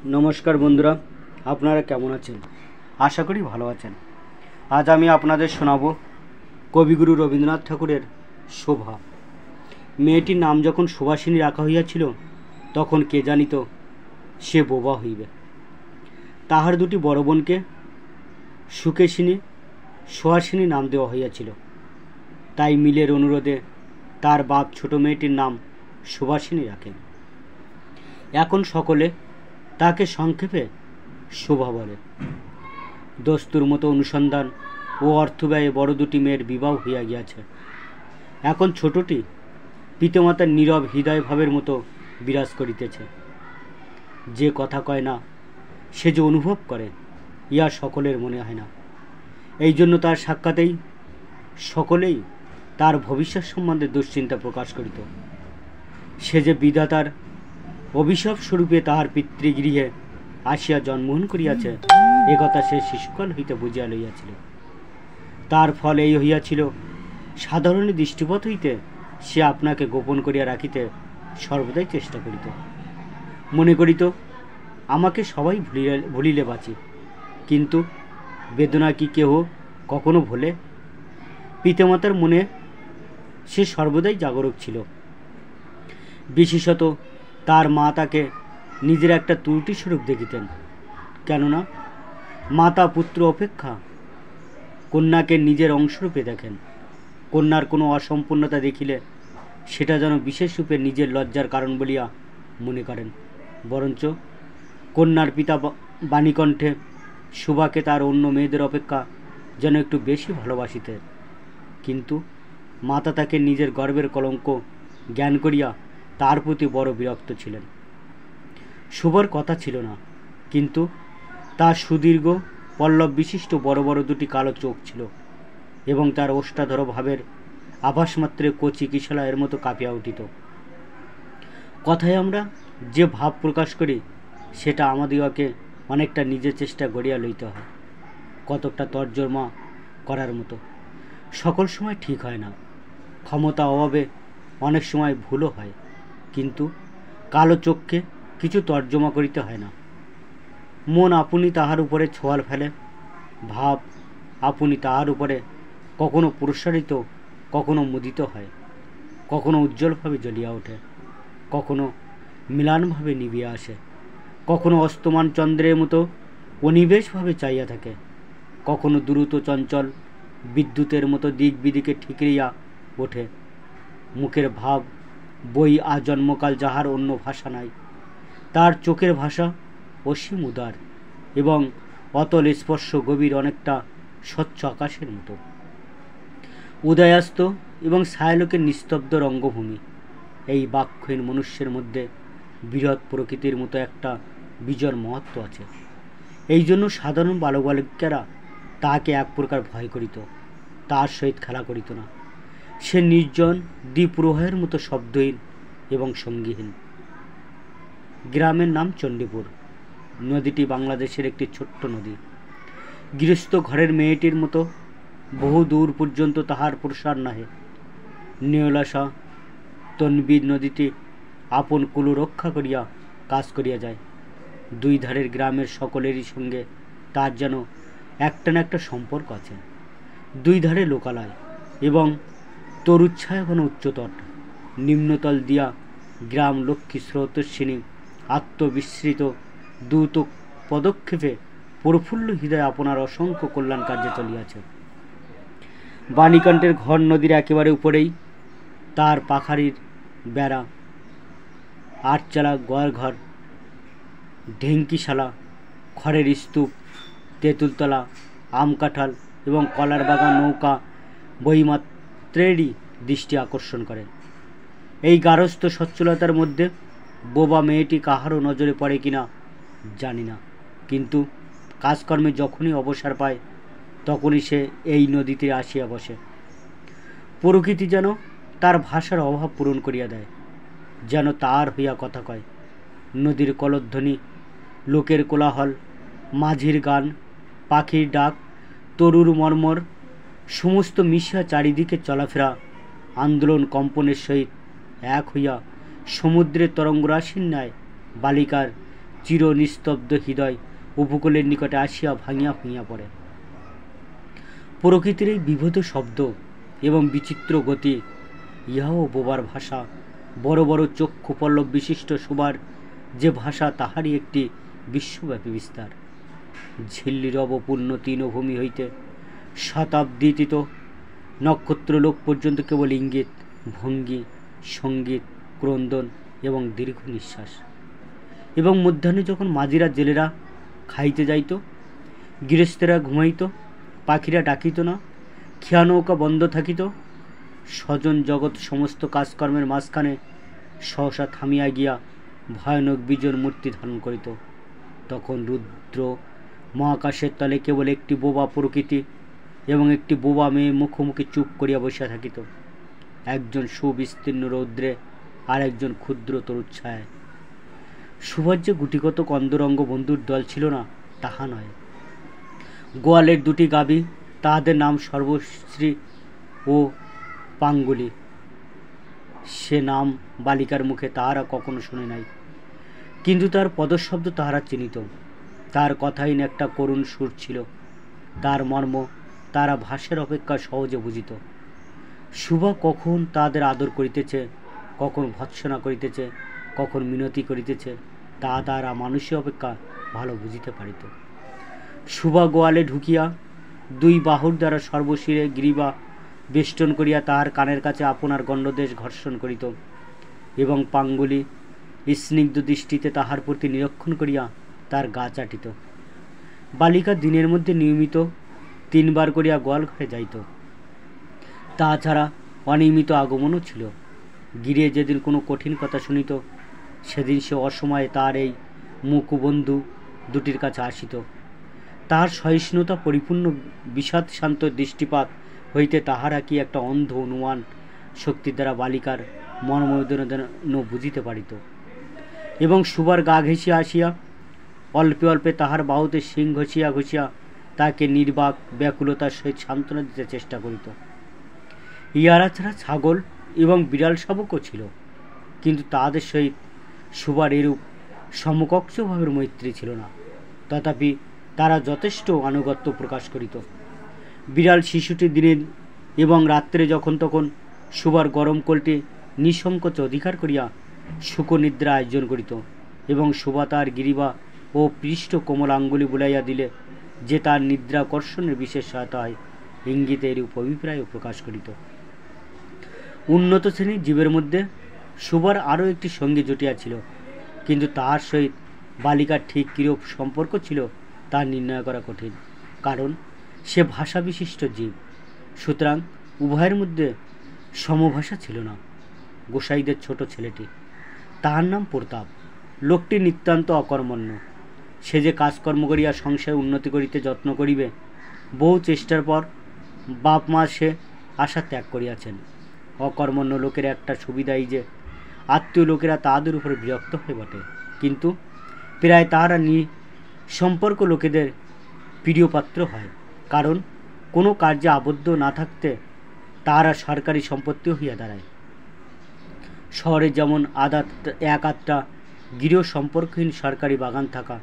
নমস্কার বন্ধুরা, আপনারা কেমন আছেন? আশা করি ভালো আছেন। আজ আমি আপনাদের শোনাব কবিগুরু রবীন্দ্রনাথ ঠাকুরের শোভা। মেয়েটির নাম যখন সুভাষিনী রাখা হইয়াছিল, তখন কে জানিত সে বোবা হইবে। তাহার দুটি বড় বোনকে সুকেশিনী, সুহাসিনী নাম দেওয়া হইয়াছিল। তাই মিলের অনুরোধে তার বাপ ছোট মেয়েটির নাম সুভাষিনী রাখেন। এখন সকলে তাকে সংক্ষেপে শোভা বলে। দস্তুর মতো অনুসন্ধান ও অর্থব্যয়ে বড় দুটি মেয়ের বিবাহ হইয়া গিয়াছে। এখন ছোটটি পিতামাতার নীরব হৃদয় ভাবের মতো বিরাজ করিতেছে। যে কথা কয় না, সে যে অনুভব করে, ইহা সকলের মনে হয় না। এই জন্য তার সাক্ষাতেই সকলেই তার ভবিষ্যৎ সম্বন্ধে দুশ্চিন্তা প্রকাশ করিত। সে যে বিধাতার অভিশাপ স্বরূপে তাহার পিতৃগৃহে আসিয়া জন্মগ্রহণ করিয়াছে, একথা সে শিশুকাল হইতে বুঝিয়া লইয়াছিল। তার ফল এই হইয়াছিল, সাধারণ দৃষ্টিপথ হইতে সে আপনাকে গোপন করিয়া রাখিতে সর্বদাই চেষ্টা করিত। মনে করিত, আমাকে সবাই ভুলিলে বাঁচি, কিন্তু বেদনা কি কেহ কখনো ভোলে? পিতামাতার মনে সে সর্বদাই জাগরুক ছিল। বিশেষত তার মা তাকে নিজের একটা ত্রুটি স্বরূপ দেখিতেন। কেননা মাতা পুত্র অপেক্ষা কন্যাকে নিজের অংশরূপে দেখেন। কন্যার কোনো অসম্পূর্ণতা দেখিলে সেটা যেন বিশেষ রূপে নিজের লজ্জার কারণ বলিয়া মনে করেন। বরঞ্চ কন্যার পিতা বাণীকণ্ঠে শোভাকে তার অন্য মেয়েদের অপেক্ষা যেন একটু বেশি ভালোবাসিতেন। কিন্তু মাতা তাকে নিজের গর্বের কলঙ্ক জ্ঞান করিয়া তার প্রতি বড় বিরক্ত ছিলেন। শোভার কথা ছিল না, কিন্তু তার সুদীর্ঘ পল্লব বিশিষ্ট বড় বড় দুটি কালো চোখ ছিল, এবং তার ওষ্ঠাধর ভাবের আভাসমাত্রে কচি কিশলা এর মতো কাঁপিয়া উঠিত। কথায় আমরা যে ভাব প্রকাশ করি, সেটা আমাদিগকে অনেকটা নিজের চেষ্টা গড়িয়া লইতে হয়, কতকটা তর্জমা করার মতো। সকল সময় ঠিক হয় না, ক্ষমতা অভাবে অনেক সময় ভুলও হয়, কিন্তু কালো চোখকে কিছু তর্জমা করিতে হয় না। মন আপনি তাহার উপরে ছোঁয়াল ফেলে, ভাব আপনি তাহার উপরে কখনো প্রসারিত, কখনো মুদিত হয়, কখনো উজ্জ্বলভাবে জ্বলিয়া ওঠে, কখনো মিলানভাবে নিবিয়া আসে, কখনো অস্তমান চন্দ্রের মতো অনিবেশভাবে চাইয়া থাকে, কখনো দ্রুত চঞ্চল বিদ্যুতের মতো দিক বিদিকে ঠিকরিয়া ওঠে। মুখের ভাব বই আজন্মকাল যাহার অন্য ভাষা নাই। তার চোখের ভাষা অসীম উদার এবং অতল স্পর্শ গভীর, অনেকটা স্বচ্ছ আকাশের মতো। উদয়াস্ত এবং ছায়ালোকের নিস্তব্ধ রঙ্গভূমি। এই বাক্যহীন মনুষ্যের মধ্যে বৃহৎ প্রকৃতির মতো একটা বিজর মহত্ব আছে। এই জন্য সাধারণ বালক বালিকারা তাহাকে এক প্রকার ভয় করিত, তার সহিত খেলা করিত না। সে নির্জন দ্বীপ্রবাহের মতো শব্দহীন এবং সঙ্গীহীন। গ্রামের নাম চণ্ডীপুর। নদীটি বাংলাদেশের একটি ছোট্ট নদী। গৃহস্থ ঘরের মেয়েটির মতো বহু দূর পর্যন্ত তাহার প্রসার নাহে। নিয়লাসা তন্বীর নদীটি আপন কুলো রক্ষা করিয়া কাজ করিয়া যায়। দুই ধারের গ্রামের সকলেরই সঙ্গে তার যেন একটা না একটা সম্পর্ক আছে। দুই ধারে লোকালয় এবং তরুচ্ছায়া ঘন উচ্চতট। নিম্নতল দিয়া গ্রাম লক্ষ্মী স্রোতস্বিনী আত্মবিস্মৃত দ্রুত পদক্ষেপে প্রফুল্ল হৃদয় আপনার অসংখ্য কল্যাণ কার্যে চলিয়াছে। বাণীকণ্ঠের ঘর নদীর একেবারে উপরেই। তার পাখারির বেড়া, আটচালা গোয়ালঘর, ঢেঙ্কিশালা, খড়ের স্তূপ, তেঁতুলতলা, আম কাঁঠাল এবং কলার বাগান নৌকা বহিমাত্রেরই দৃষ্টি আকর্ষণ করে। এই গারস্থ সচ্ছলতার মধ্যে বোবা মেয়েটি কাহারও নজরে পড়ে কিনা জানি না, কিন্তু কাজকর্মে যখনই অবসর পায় তখনই সে এই নদীতে আসিয়া বসে। প্রকৃতি যেন তার ভাষার অভাব পূরণ করিয়া দেয়, যেন তার হইয়া কথা কয়। নদীর কলধ্বনি, লোকের কোলাহল, মাঝির গান, পাখির ডাক, তরুর মর্মর সমস্ত মিশিয়া চারিদিকে চলাফেরা আন্দোলন কম্পনের সহিত এক হইয়া সমুদ্রের তরঙ্গরাশির ন্যায় বালিকার চির নিস্তব্ধ হৃদয় উপকূলের নিকটে আসিয়া ভাঙিয়া ভাঙিয়া পড়ে। প্রকৃতির এই বিভূত শব্দ এবং বিচিত্র গতি, ইহাও বোবার ভাষা। বড় বড় চক্ষু পল্লব বিশিষ্ট শোবার যে ভাষা, তাহারই একটি বিশ্বব্যাপী বিস্তার। ঝিল্লির অবপূর্ণ তৃণভূমি হইতে শতাব্দীতীত নক্ষত্রলোক পর্যন্ত কেবল ইঙ্গিত, ভঙ্গি, সঙ্গীত, ক্রন্দন এবং দীর্ঘ নিঃশ্বাস। এবং মধ্যাহ্নে যখন মাঝিরা জেলেরা খাইতে যাইত, গৃহস্থেরা ঘুমাইত, পাখিরা ডাকিত না, খেয়া নৌকা বন্ধ থাকিত, স্বজন জগৎ সমস্ত কাজকর্মের মাঝখানে সহসা থামিয়া গিয়া ভয়ানক বিজোর মূর্তি ধারণ করিত, তখন রুদ্র মহাকাশের তলে কেবল একটি বোবা প্রকৃতি এবং একটি বোবা মেয়ে মুখোমুখি চুপ করিয়া বসিয়া থাকিত, একজন সুবিস্তীর্ণ রৌদ্রে আর একজন ক্ষুদ্র তরুচ্ছায়। সুভার যে গুটিগত কন্দরঙ্গ বন্ধুর দল ছিল না, তাহা নয়। গোয়ালের দুটি গাভী, তাহাদের নাম সর্বশ্রী ও পাঙ্গুলি, সে নাম বালিকার মুখে তাহারা কখনো শুনে নাই, কিন্তু তার পদশব্দ তাহারা চিনিত। তার কথাহীন একটা করুণ সুর ছিল, তার মর্ম তারা ভাষের অপেক্ষা সহজে বুঝিত। সুভা কখন তাদের আদর করিতেছে, কখন ভৎসনা করিতেছে, কখন মিনতি করিতেছে, তা তারা মানুষের অপেক্ষা ভালো বুঝিতে পারিত। সুভা গোয়ালে ঢুকিয়া দুই বাহুর দ্বারা সর্বশিরে গ্রীবা বেষ্টন করিয়া তাহার কানের কাছে আপনার গণ্ডদেশ ঘর্ষণ করিত এবং পাঙ্গুলি স্নিগ্ধ দৃষ্টিতে তাহার প্রতি নিরীক্ষণ করিয়া তার গা চাটিত। বালিকা দিনের মধ্যে নিয়মিত 3 বার করিয়া গোয়াল ঘরে যাইত। তাছাড়া অনিয়মিত আগমনও ছিল। গিরে যেদিন কোনো কঠিন কথা শুনিত, সেদিন সে অসময়ে তার এই মুকুবন্ধু দুটির কাছে আসিত। তাহার সহিষ্ণুতা পরিপূর্ণ বিষাদ শান্ত দৃষ্টিপাত হইতে তাহারা কি একটা অন্ধ অনুমান শক্তির দ্বারা বালিকার মর্মবেদনা বুঝিতে পারিত এবং সুবার গা ঘেঁষিয়া আসিয়া অল্পে অল্পে তাহার বাহুতে শিং ঘষিয়া ঘষিয়া তাকে নির্বাক ব্যাকুলতার সহিত সান্ত্বনা দিতে চেষ্টা করিত। ইহারা ছাড়া ছাগল এবং বিড়াল শাবকও ছিল, কিন্তু তাহাদের সহিত সুবার এরূপ সমকক্ষভাবের মৈত্রী ছিল না। তথাপি তারা যথেষ্ট আনুগত্য প্রকাশ করিত। বিড়াল শিশুটি দিনে এবং রাত্রে যখন তখন সুবার গরম কোলটি নিঃসংকোচ অধিকার করিয়া সুখনিদ্রা আয়োজন করিত এবং সুবা তার গিরিবা ও পৃষ্ঠ কোমল আঙ্গুলি বুলাইয়া দিলে যে তার নিদ্রাকর্ষণের বিশেষ সহায়তা হয়, ইঙ্গিতে এরূপ অভিপ্রায়ও প্রকাশ করিত। উন্নত শ্রেণীর জীবের মধ্যে সুবার আরও একটি সঙ্গী জুটিয়াছিল, কিন্তু তাহার সহিত বালিকার ঠিক কিরূপ সম্পর্ক ছিল তা নির্ণয় করা কঠিন, কারণ সে ভাষা বিশিষ্ট জীব। সুতরাং উভয়ের মধ্যে সমভাষা ছিল না। গোসাইদের ছোট ছেলেটি, তাহার নাম প্রতাপ, লোকটি নিতান্ত অকর্মণ্য। সে যে কাজকর্ম করিয়া সংসারে উন্নতি করিতে যত্ন করিবে, বহু চেষ্টার পর বাপ মা সে আশা ত্যাগ করিয়াছেন। অকর্মণ্য লোকের একটা সুবিধা এই যে আত্মীয় লোকেরা তাহাদের উপরে বিরক্ত হয়ে বটে, কিন্তু প্রায় তাহারা সম্পর্ক লোকেদের প্রিয়পাত্র হয়, কারণ কোনো কার্যে আবদ্ধ না থাকতে তাহারা সরকারি সম্পত্তি হইয়া দাঁড়ায়। শহরে যেমন এক আধটা গৃহ সম্পর্কহীন সরকারি বাগান থাকা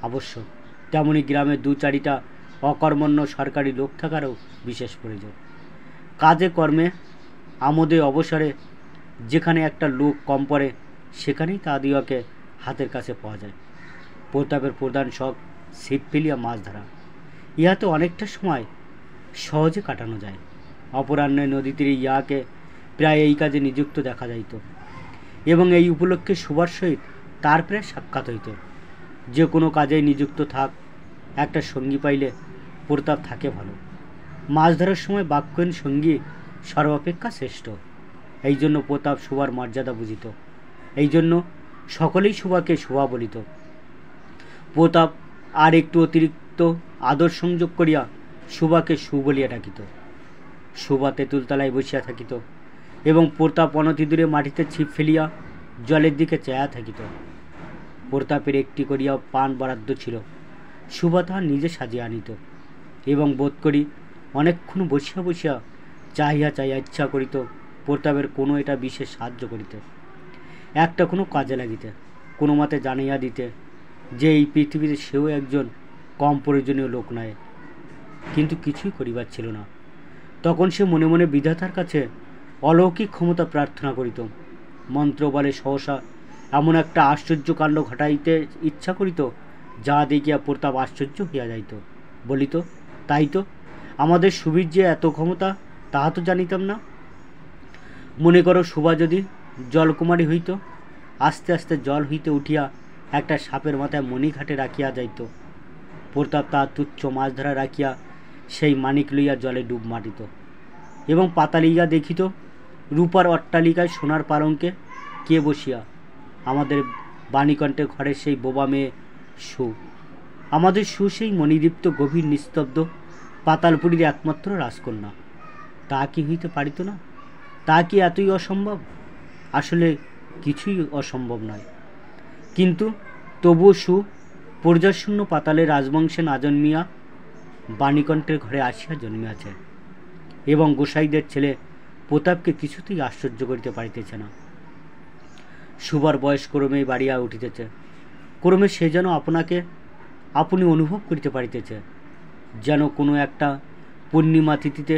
আবশ্যক, তেমনি গ্রামে 2-4টা অকর্মণ্য সরকারি লোক থাকারও বিশেষ প্রয়োজন। কাজে কর্মে আমোদে অবসরে যেখানে একটা লোক কম পড়ে, সেখানেই তাদিওকে হাতের কাছে পাওয়া যায়। প্রতাপের প্রধান শখ ছিপ ফেলিয়া মাছ ধরা। ইহাতে অনেকটা সময় সহজে কাটানো যায়। অপরাহ্নে নদী তীরে ইহাকে প্রায় এই কাজে নিযুক্ত দেখা যাইত এবং এই উপলক্ষে সুভার সহিত তার প্রায় সাক্ষাৎ হইত। যে কোনো কাজেই নিযুক্ত থাক, একটা সঙ্গী পাইলে প্রতাপ থাকে ভালো। মাছ ধরার সময় বাক্যহীন সঙ্গী সর্বাপেক্ষা শ্রেষ্ঠ। এই জন্য প্রতাপ সুভার মর্যাদা বুঝিত, এই জন্য সকলেই সুভাকে সুভা বলিত। প্রতাপ আর একটু অতিরিক্ত আদর সংযোগ করিয়া সুভাকে সু বলিয়া ডাকিত। সুভা তেঁতুলতলায় বসিয়া থাকিত এবং প্রতাপ অনতিদূরে মাটিতে ছিপ ফেলিয়া জলের দিকে চায়া থাকিত। প্রতাপের একটি করিয়া পান বরাদ্দ ছিল। সুভা তাহা নিজে সাজিয়া আনিত এবং বোধ করি অনেকক্ষণ বসিয়া বসিয়া চাহিয়া চাহিয়া ইচ্ছা করিত প্রতাপের কোনো এটা বিশেষ সাহায্য করিতে, একটা কোনো কাজে লাগিতে, কোনো মতে জানাইয়া দিতে, যে এই পৃথিবীতে সেও একজন কম প্রয়োজনীয় লোক নয়। কিন্তু কিছুই করিবার ছিল না। তখন সে মনে মনে বিধাতার কাছে অলৌকিক ক্ষমতা প্রার্থনা করিত। মন্ত্র বলে সহসা এমন একটা আশ্চর্য কাণ্ড ঘটাইতে ইচ্ছা করিত, যা দেখিয়া প্রতাপ আশ্চর্য হইয়া যাইত। বলিত, তাই তো, আমাদের সুবীর যে এত ক্ষমতা তাহা তো জানিতাম না। মনে করো শোভা যদি জলকুমারী হইত, আস্তে আস্তে জল হইতে উঠিয়া একটা সাপের মাথায় মণিঘাটে রাখিয়া যাইত। প্রতাপ তাহার তুচ্ছ মাছ ধরা রাখিয়া সেই মানিক লইয়া জলে ডুব মারিত এবং পাতালিয়া দেখিত রূপার অট্টালিকায় সোনার পালঙ্কে কে বসিয়া? আমাদের বাণীকণ্ঠের ঘরের সেই বোবা মেয়ে সু। আমাদের সু সেই মণিদীপ্ত গভীর নিস্তব্ধ পাতালপুরীর একমাত্র রাজকন্যা। তা কি হইতে পারিত না? তা কি এতই অসম্ভব? আসলে কিছুই অসম্ভব নয়। কিন্তু তবুও সু পর্যাশূন্য পাতালে রাজবংশে না জন্মিয়া বাণীকণ্ঠের ঘরে আসিয়া জন্মিয়াছে এবং গোসাইদের ছেলে প্রতাপকে কিছুতেই আশ্চর্য করিতে পারিতেছে না। সুবার বয়স ক্রমেই বাড়িয়া উঠিতেছে। ক্রমে সে যেন আপনাকে আপনি অনুভব করিতে পারিতেছে, যেন কোনো একটা পূর্ণিমা তিথিতে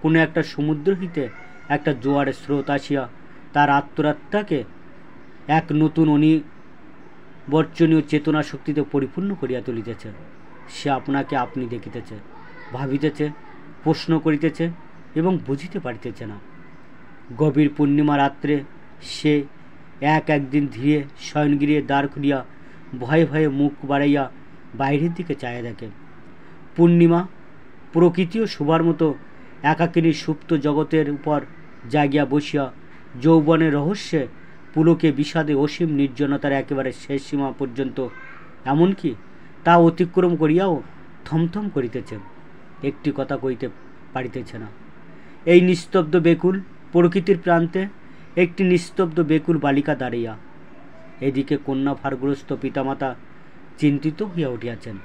কোনো একটা সমুদ্র হইতে একটা জোয়ারের স্রোত আসিয়া তার আত্মরাত্মাকে এক নতুন অনিবর্চনীয় চেতনা শক্তিতে পরিপূর্ণ করিয়া তুলিতেছে। সে আপনাকে আপনি দেখিতেছে, ভাবিতেছে, প্রশ্ন করিতেছে এবং বুঝিতে পারিতেছে না। গভীর পূর্ণিমা রাত্রে সে একদিন ধীরে শয়নগৃহে দ্বার খুলিয়া ভয়ে ভয়ে মুখ বাড়াইয়া বাইরের দিকে চায়া দেখে। পূর্ণিমা প্রকৃতিও শোভার মতো একাকিনী সুপ্ত জগতের উপর জাগিয়া বসিয়া যৌবনের রহস্যে পুলকে বিষাদে অসীম নির্জনতার একেবারে শেষ সীমা পর্যন্ত, এমনকি তা অতিক্রম করিয়াও থমথম করিতেছে, একটি কথা কইতে পারিতেছে না। এই নিস্তব্ধ বেকুল প্রকৃতির প্রান্তে একটি নিস্তব্ধ বেকুল বালিকা দাঁড়িয়া। এদিকে কন্যা ভারগ্রস্ত পিতামাতা চিন্তিত হইয়া উঠিয়াছেন।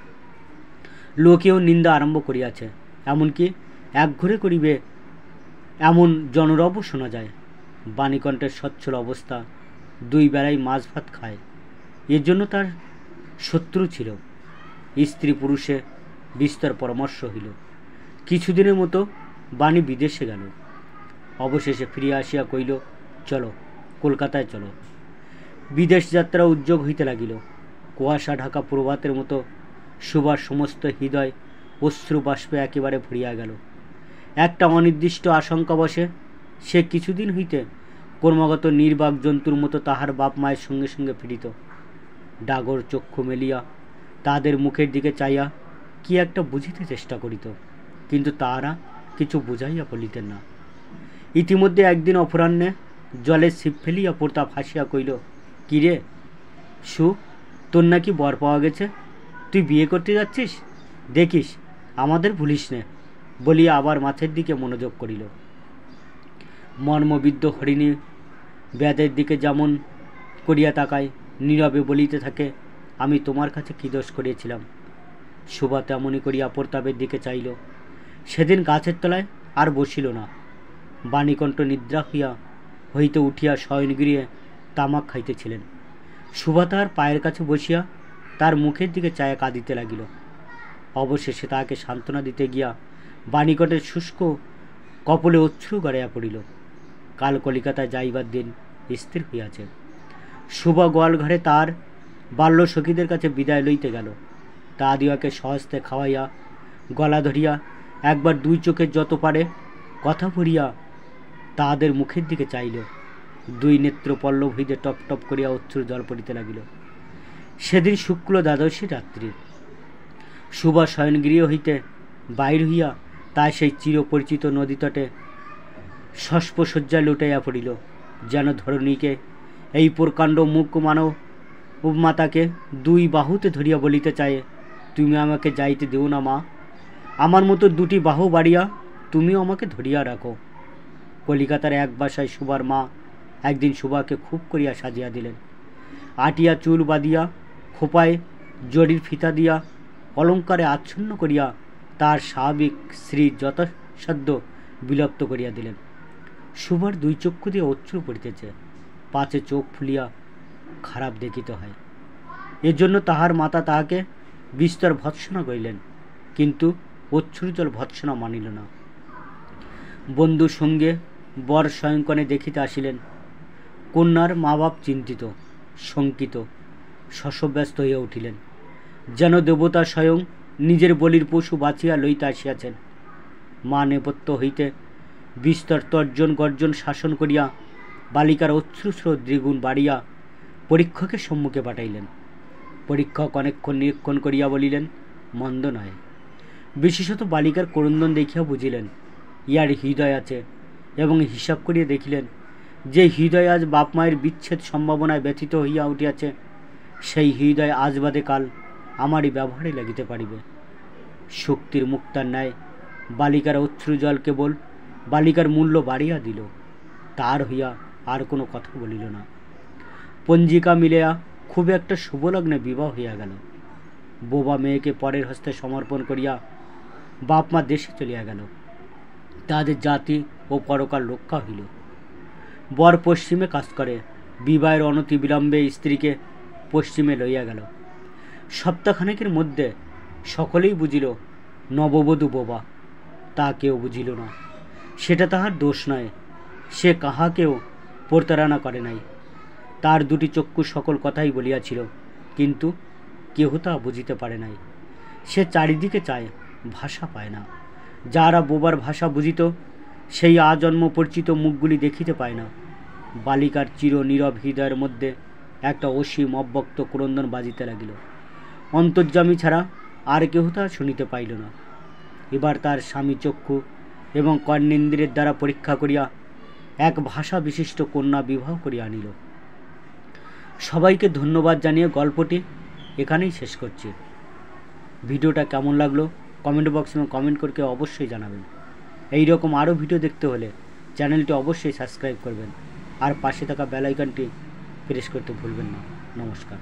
লোকেও নিন্দা আরম্ভ করিয়াছে, এমনকি একঘরে করিবে এমন জনরবও শোনা যায়। বাণীকণ্ঠের সচ্ছল অবস্থা, দুই বেলায় মাছ ভাত খায়, এর জন্য তার শত্রু ছিল। স্ত্রী পুরুষে বিস্তর পরামর্শ হইল। কিছুদিনের মতো বাণী বিদেশে গেল। অবশেষে ফিরিয়া আসিয়া কইল, চলো কলকাতায় চলো। বিদেশ যাত্রা উদ্যোগ হইতে লাগিল। কুয়াশা ঢাকা প্রভাতের মতো সুভার সমস্ত হৃদয় অশ্রু বাষ্পে একেবারে ভরিয়া গেল। একটা অনির্দিষ্ট আশঙ্কা বসে সে কিছুদিন হইতে ক্রমাগত নির্বাক জন্তুর মতো তাহার বাপ মায়ের সঙ্গে সঙ্গে ফিরিত। ডাগর চক্ষু মেলিয়া তাদের মুখের দিকে চাইয়া কি একটা বুঝিতে চেষ্টা করিত, কিন্তু তাহারা কিছু বুঝাইয়া বলিতেন না। ইতিমধ্যে একদিন অপরাহ্নে জলে ছিপ ফেলিয়া প্রতাপ হাসিয়া কইল, কি রে সু, তোর নাকি বর পাওয়া গেছে? তুই বিয়ে করতে যাচ্ছিস? দেখিস আমাদের ভুলিস নে। বলিয়া আবার মাছের দিকে মনোযোগ করিল। মর্মবিদ্ধ হরিণী ব্যাধের দিকে যেমন করিয়া তাকায়, নীরবে বলিতে থাকে, আমি তোমার কাছে কী দোষ করিয়াছিলাম? সুভা তেমনই করিয়া প্রতাপের দিকে চাইল। সেদিন গাছের তলায় আর বসিল না। বাণীকণ্ঠ নিদ্রা হইতে উঠিয়া শয়নগৃহে তামাক খাইতেছিলেন। সুভা তাহার পায়ের কাছে বসিয়া তার মুখের দিকে চায়া কাঁদিতে লাগিল। অবশেষে তাহাকে সান্ত্বনা দিতে গিয়া বাণীকণ্ঠের শুষ্ক কপলে অশ্রু গড়াইয়া পড়িল। কাল কলিকাতায় যাইবার দিন স্থির হইয়াছে। সুভা গোয়ালঘরে তার বাল্য সখীদের কাছে বিদায় লইতে গেল। তাহাদিওকে সহস্তে খাওয়াইয়া গলা ধরিয়া একবার দুই চোখের যত পারে কথা ভরিয়া তাহাদের মুখের দিকে চাইল। দুই নেত্র পল্লব হইতে টপ টপ করিয়া অশ্রু জল পড়িতে লাগিল। সেদিন শুক্ল দ্বাদশী রাত্রি। সুভা শয়নগৃহ হইতে বাহির হইয়া তাই সেই চিরপরিচিত নদীতটে শস্পসজ্জায় লুটাইয়া পড়িল, যেন ধরণীকে এই প্রকাণ্ড মুখ মানব মাতাকে দুই বাহুতে ধরিয়া বলিতে চায়, তুমি আমাকে যাইতে দেও না মা, আমার মতো দুটি বাহু বাড়িয়া তুমিও আমাকে ধরিয়া রাখো। কলিকাতার এক বাসায় সুভার মা একদিন সুভাকে খুব করিয়া সাজিয়া দিলেন। আটিয়া চুল বাঁধিয়া খোপায় জরির ফিতা দিয়া অলঙ্কারে আচ্ছন্ন করিয়া তার স্বাভাবিক শ্রী যথাসাধ্য বিলুপ্ত করিয়া দিলেন। সুভার দুই চক্ষু দিয়ে অশ্রু পড়িতেছে, পাছে চোখ ফুলিয়া খারাপ দেখিতে হয়। এজন্য তাহার মাতা তাহাকে বিস্তর ভৎসনা করিলেন, কিন্তু অশ্রুজল ভৎসনা মানিল না। বন্ধু সঙ্গে বর শয়ঙ্কনে দেখিতে আসিলেন। কন্যার মা বাপ চিন্তিত, শঙ্কিত, শশব্যস্ত হইয়া উঠিলেন, যেন দেবতা স্বয়ং নিজের বলির পশু বাঁচিয়া লইতে আসিয়াছেন। মা নেপথ্য হইতে বিস্তর তর্জন গর্জন শাসন করিয়া বালিকার অশ্রুস্রোত দ্বিগুণ বাড়িয়া পরীক্ষকে সম্মুখে পাঠাইলেন। পরীক্ষক অনেকক্ষণ নিরীক্ষণ করিয়া বলিলেন, মন্দ নয়। বিশেষত বালিকার ক্রন্দন দেখিয়া বুঝিলেন ইহার হৃদয় আছে, এবং হিসাব করিয়া দেখিলেন যে হৃদয় আজ বাপ মায়ের বিচ্ছেদ সম্ভাবনায় ব্যথিত হইয়া উঠিয়াছে, সেই হৃদয় আজ বাদে কাল আমারই ব্যবহারে লাগিতে পারিবে। শক্তির মুক্তার ন্যায় বালিকার অশ্রুজল কেবল বালিকার মূল্য বাড়িয়া দিল, তার হইয়া আর কোনো কথা বলিল না। পঞ্জিকা মিলিয়া খুব একটা শুভলগ্নে বিবাহ হইয়া গেল। বোবা মেয়েকে পরের হস্তে সমর্পণ করিয়া বাপ মা দেশে চলিয়া গেল। তাদের জাতি ও পরকাল রক্ষা হইল। বর পশ্চিমে কাজ করে, বিবাহের অনতি বিলম্বে স্ত্রীকে পশ্চিমে লইয়া গেল। সপ্তাহখানেকের মধ্যে সকলেই বুঝিল নববধূ বোবা। তা কেউ বুঝিল না। সেটা তাহার দোষ নয়, সে কাহাকেও প্রতারণা করে নাই। তার দুটি চক্ষু সকল কথাই বলিয়াছিল, কিন্তু কেহ তা বুঝিতে পারে নাই। সে চারিদিকে চায়, ভাষা পায় না। যারা বোবার ভাষা বুঝিত, সেই আজন্ম পরিচিত মুখগুলি দেখিতে পায় না। বালিকার চির নীরব হৃদয়ের মধ্যে একটা অসীম অব্যক্ত ক্রন্দন বাজিতে লাগিল। অন্তর্যামী ছাড়া আর কেহ তা শুনিতে পাইল না। এবার তার স্বামী চক্ষু এবং কর্ণেন্দ্রের দ্বারা পরীক্ষা করিয়া এক ভাষা বিশিষ্ট কন্যা বিবাহ করিয়া আনিল। সবাইকে ধন্যবাদ জানিয়ে গল্পটি এখানেই শেষ করছি। ভিডিওটা কেমন লাগলো কমেন্ট বক্সে কমেন্ট করে অবশ্যই জানাবেন। এই রকম আরও ভিডিও দেখতে হলে চ্যানেলটি অবশ্যই সাবস্ক্রাইব করবেন আর পাশে থাকা বেল আইকনটি প্রেস করতে ভুলবেন না। নমস্কার।